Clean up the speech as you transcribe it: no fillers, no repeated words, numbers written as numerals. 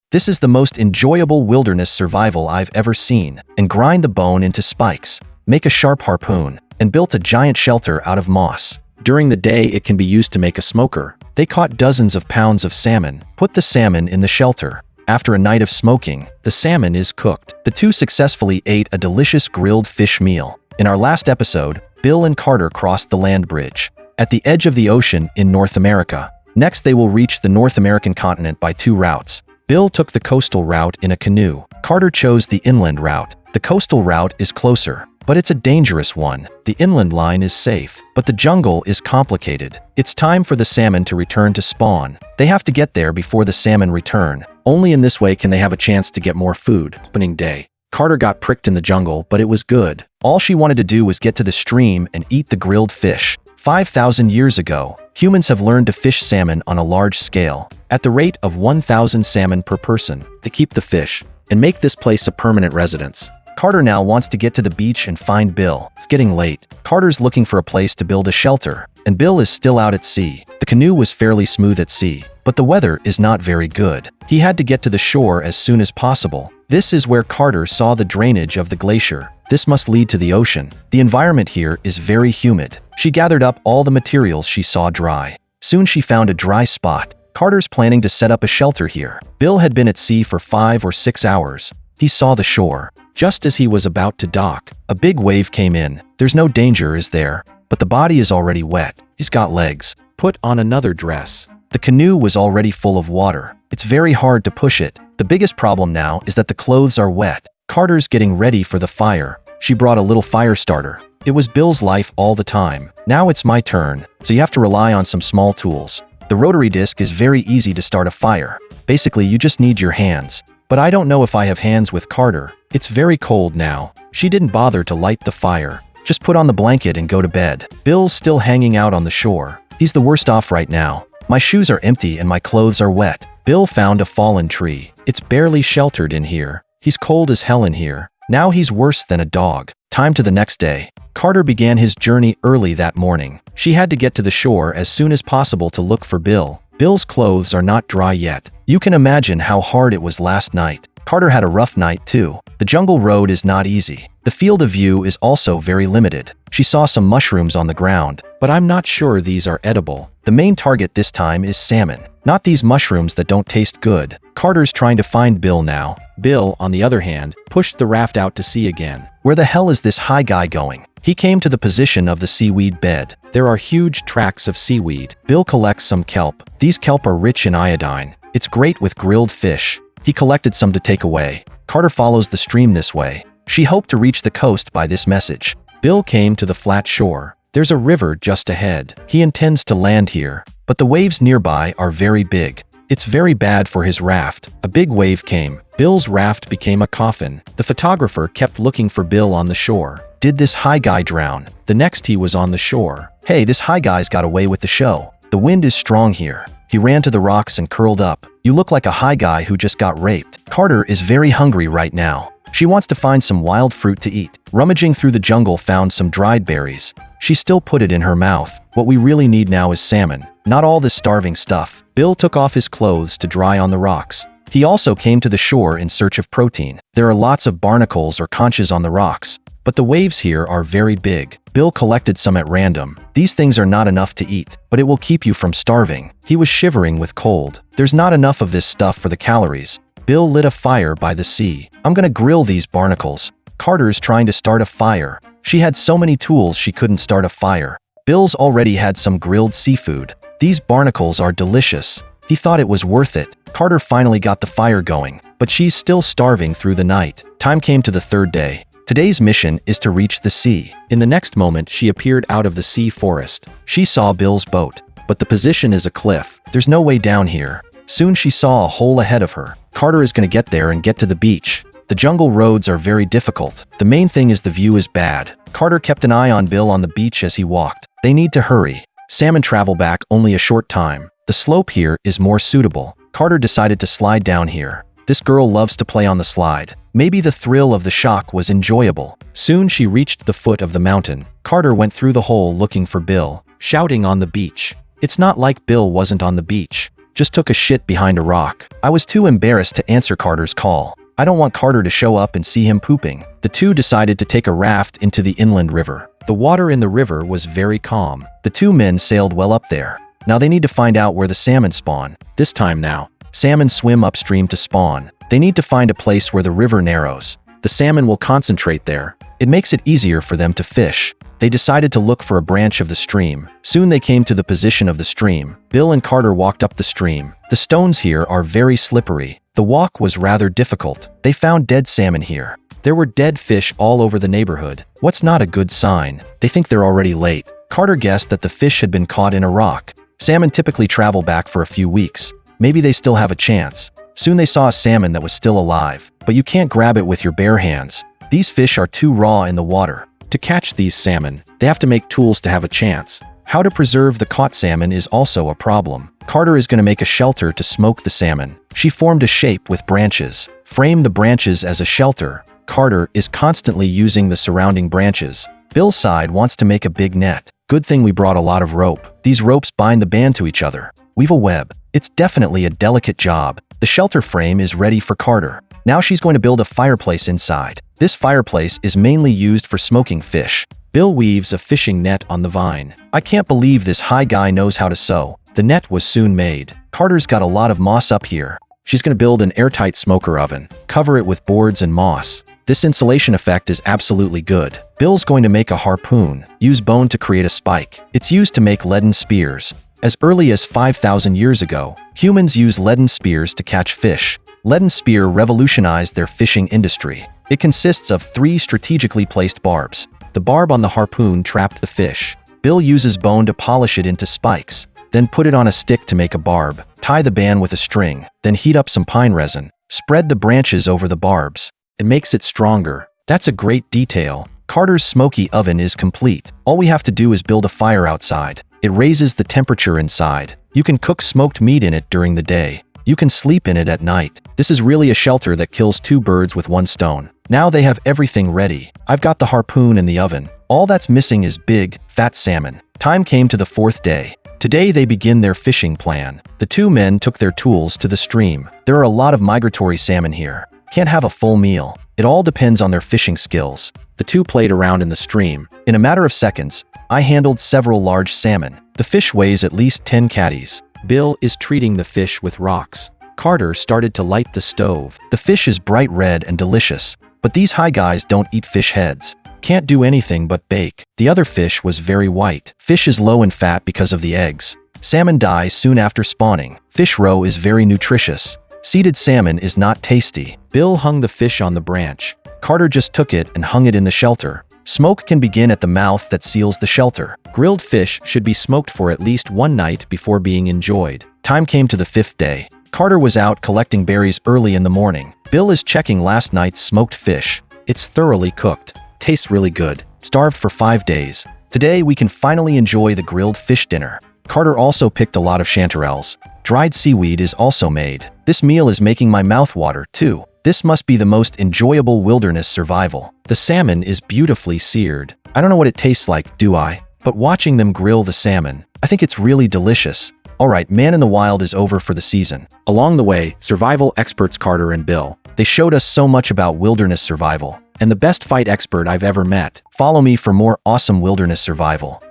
This is the most enjoyable wilderness survival I've ever seen. And grind the bone into spikes, make a sharp harpoon, and built a giant shelter out of moss. During the day, it can be used to make a smoker. They caught dozens of pounds of salmon, put the salmon in the shelter. After a night of smoking, the salmon is cooked. The two successfully ate a delicious grilled fish meal. In our last episode, Bill and Carter crossed the land bridge at the edge of the ocean in North America. Next, they will reach the North American continent by two routes. Bill took the coastal route in a canoe. Carter chose the inland route. The coastal route is closer, but it's a dangerous one. The inland line is safe, but the jungle is complicated. It's time for the salmon to return to spawn. They have to get there before the salmon return. Only in this way can they have a chance to get more food. Opening day. Carter got pricked in the jungle, but it was good. All she wanted to do was get to the stream and eat the grilled fish. 5,000 years ago, humans have learned to fish salmon on a large scale, at the rate of 1,000 salmon per person. They keep the fish and make this place a permanent residence. Carter now wants to get to the beach and find Bill. It's getting late. Carter's looking for a place to build a shelter, and Bill is still out at sea. The canoe was fairly smooth at sea, but the weather is not very good. He had to get to the shore as soon as possible. This is where Carter saw the drainage of the glacier. This must lead to the ocean. The environment here is very humid. She gathered up all the materials she saw dry. Soon she found a dry spot. Carter's planning to set up a shelter here. Bill had been at sea for 5 or 6 hours. He saw the shore. Just as he was about to dock, a big wave came in. There's no danger, is there? But the body is already wet. He's got legs. Put on another dress. The canoe was already full of water. It's very hard to push it. The biggest problem now is that the clothes are wet. Carter's getting ready for the fire. She brought a little fire starter. It was Bill's life all the time. Now it's my turn, so you have to rely on some small tools. The rotary disc is very easy to start a fire. Basically, you just need your hands. But I don't know if I have hands with Carter. It's very cold now. She didn't bother to light the fire. Just put on the blanket and go to bed. Bill's still hanging out on the shore. He's the worst off right now. My shoes are empty and my clothes are wet. Bill found a fallen tree. It's barely sheltered in here. He's cold as hell in here. Now he's worse than a dog. Time to the next day. Carter began his journey early that morning. She had to get to the shore as soon as possible to look for Bill. Bill's clothes are not dry yet. You can imagine how hard it was last night. Carter had a rough night too. The jungle road is not easy. The field of view is also very limited. She saw some mushrooms on the ground, but I'm not sure these are edible. The main target this time is salmon, not these mushrooms that don't taste good. Carter's trying to find Bill now. Bill, on the other hand, pushed the raft out to sea again. Where the hell is this high guy going? He came to the position of the seaweed bed. There are huge tracts of seaweed. Bill collects some kelp. These kelp are rich in iodine. It's great with grilled fish. He collected some to take away. Carter follows the stream this way. She hoped to reach the coast by this message. Bill came to the flat shore. There's a river just ahead. He intends to land here, but the waves nearby are very big. It's very bad for his raft. A big wave came. Bill's raft became a coffin. The photographer kept looking for Bill on the shore. Did this high guy drown? The next he was on the shore. Hey, this high guy's got away with the show. The wind is strong here. He ran to the rocks and curled up. You look like a high guy who just got raped. Carter is very hungry right now. She wants to find some wild fruit to eat. Rummaging through the jungle found some dried berries. She still put it in her mouth. What we really need now is salmon, not all this starving stuff. Bill took off his clothes to dry on the rocks. He also came to the shore in search of protein. There are lots of barnacles or conches on the rocks, but the waves here are very big. Bill collected some at random. These things are not enough to eat, but it will keep you from starving. He was shivering with cold. There's not enough of this stuff for the calories. Bill lit a fire by the sea. I'm gonna grill these barnacles. Carter's trying to start a fire. She had so many tools she couldn't start a fire. Bill's already had some grilled seafood. These barnacles are delicious. He thought it was worth it. Carter finally got the fire going, but she's still starving through the night. Time came to the third day. Today's mission is to reach the sea. In the next moment, she appeared out of the sea forest. She saw Bill's boat, but the position is a cliff. There's no way down here. Soon she saw a hole ahead of her. Carter is going to get there and get to the beach. The jungle roads are very difficult. The main thing is the view is bad. Carter kept an eye on Bill on the beach as he walked. They need to hurry. Salmon travel back only a short time. The slope here is more suitable. Carter decided to slide down here. This girl loves to play on the slide. Maybe the thrill of the shock was enjoyable. Soon she reached the foot of the mountain. Carter went through the hole looking for Bill, shouting on the beach. It's not like Bill wasn't on the beach. just took a shit behind a rock. I was too embarrassed to answer Carter's call. I don't want Carter to show up and see him pooping. The two decided to take a raft into the inland river. The water in the river was very calm. The two men sailed well up there. Now they need to find out where the salmon spawn. This time now, salmon swim upstream to spawn. They need to find a place where the river narrows. The salmon will concentrate there. It makes it easier for them to fish. They decided to look for a branch of the stream. Soon they came to the position of the stream. Bill and Carter walked up the stream. The stones here are very slippery. The walk was rather difficult. They found dead salmon here. There were dead fish all over the neighborhood. What's not a good sign? They think they're already late. Carter guessed that the fish had been caught in a rock. Salmon typically travel back for a few weeks. Maybe they still have a chance. Soon they saw a salmon that was still alive, but you can't grab it with your bare hands. These fish are too raw in the water. To catch these salmon, they have to make tools to have a chance. How to preserve the caught salmon is also a problem. Carter is going to make a shelter to smoke the salmon. She formed a shape with branches. Frame the branches as a shelter. Carter is constantly using the surrounding branches. Bill's side wants to make a big net. Good thing we brought a lot of rope. These ropes bind the band to each other. Weave a web. It's definitely a delicate job. The shelter frame is ready for Carter. Now she's going to build a fireplace inside. This fireplace is mainly used for smoking fish. Bill weaves a fishing net on the vine. I can't believe this high guy knows how to sew. The net was soon made. Carter's got a lot of moss up here. She's going to build an airtight smoker oven. Cover it with boards and moss. This insulation effect is absolutely good. Bill's going to make a harpoon. Use bone to create a spike. It's used to make leaden spears. As early as 5,000 years ago, humans used leaden spears to catch fish. Leaden spear revolutionized their fishing industry. It consists of 3 strategically placed barbs. The barb on the harpoon trapped the fish. Bill uses bone to polish it into spikes, then put it on a stick to make a barb. Tie the band with a string, then heat up some pine resin. Spread the branches over the barbs. It makes it stronger. That's a great detail. Carter's smoky oven is complete. All we have to do is build a fire outside. It raises the temperature inside. You can cook smoked meat in it during the day. You can sleep in it at night. This is really a shelter that kills 2 birds with 1 stone. Now they have everything ready. I've got the harpoon in the oven. All that's missing is big, fat salmon. Time came to the 4th day. Today they begin their fishing plan. The 2 men took their tools to the stream. There are a lot of migratory salmon here. Can't have a full meal. It all depends on their fishing skills. The 2 played around in the stream. In a matter of seconds, I handled several large salmon. The fish weighs at least 10 catties. Bill is treating the fish with rocks. Carter started to light the stove. The fish is bright red and delicious, but these high guys don't eat fish heads. Can't do anything but bake. The other fish was very white. Fish is low in fat because of the eggs. Salmon die soon after spawning. Fish roe is very nutritious. Seeded salmon is not tasty. Bill hung the fish on the branch. Carter just took it and hung it in the shelter. Smoke can begin at the mouth that seals the shelter. Grilled fish should be smoked for at least 1 night before being enjoyed. Time came to the 5th day. Carter was out collecting berries early in the morning. Bill is checking last night's smoked fish. It's thoroughly cooked. Tastes really good. Starved for 5 days. Today we can finally enjoy the grilled fish dinner. Carter also picked a lot of chanterelles. Dried seaweed is also made. This meal is making my mouth water, too. This must be the most enjoyable wilderness survival. The salmon is beautifully seared. I don't know what it tastes like, do I? But watching them grill the salmon, I think it's really delicious. Alright, Man in the Wild is over for the season. Along the way, survival experts Carter and Bill. They showed us so much about wilderness survival. And the best fight expert I've ever met. Follow me for more awesome wilderness survival.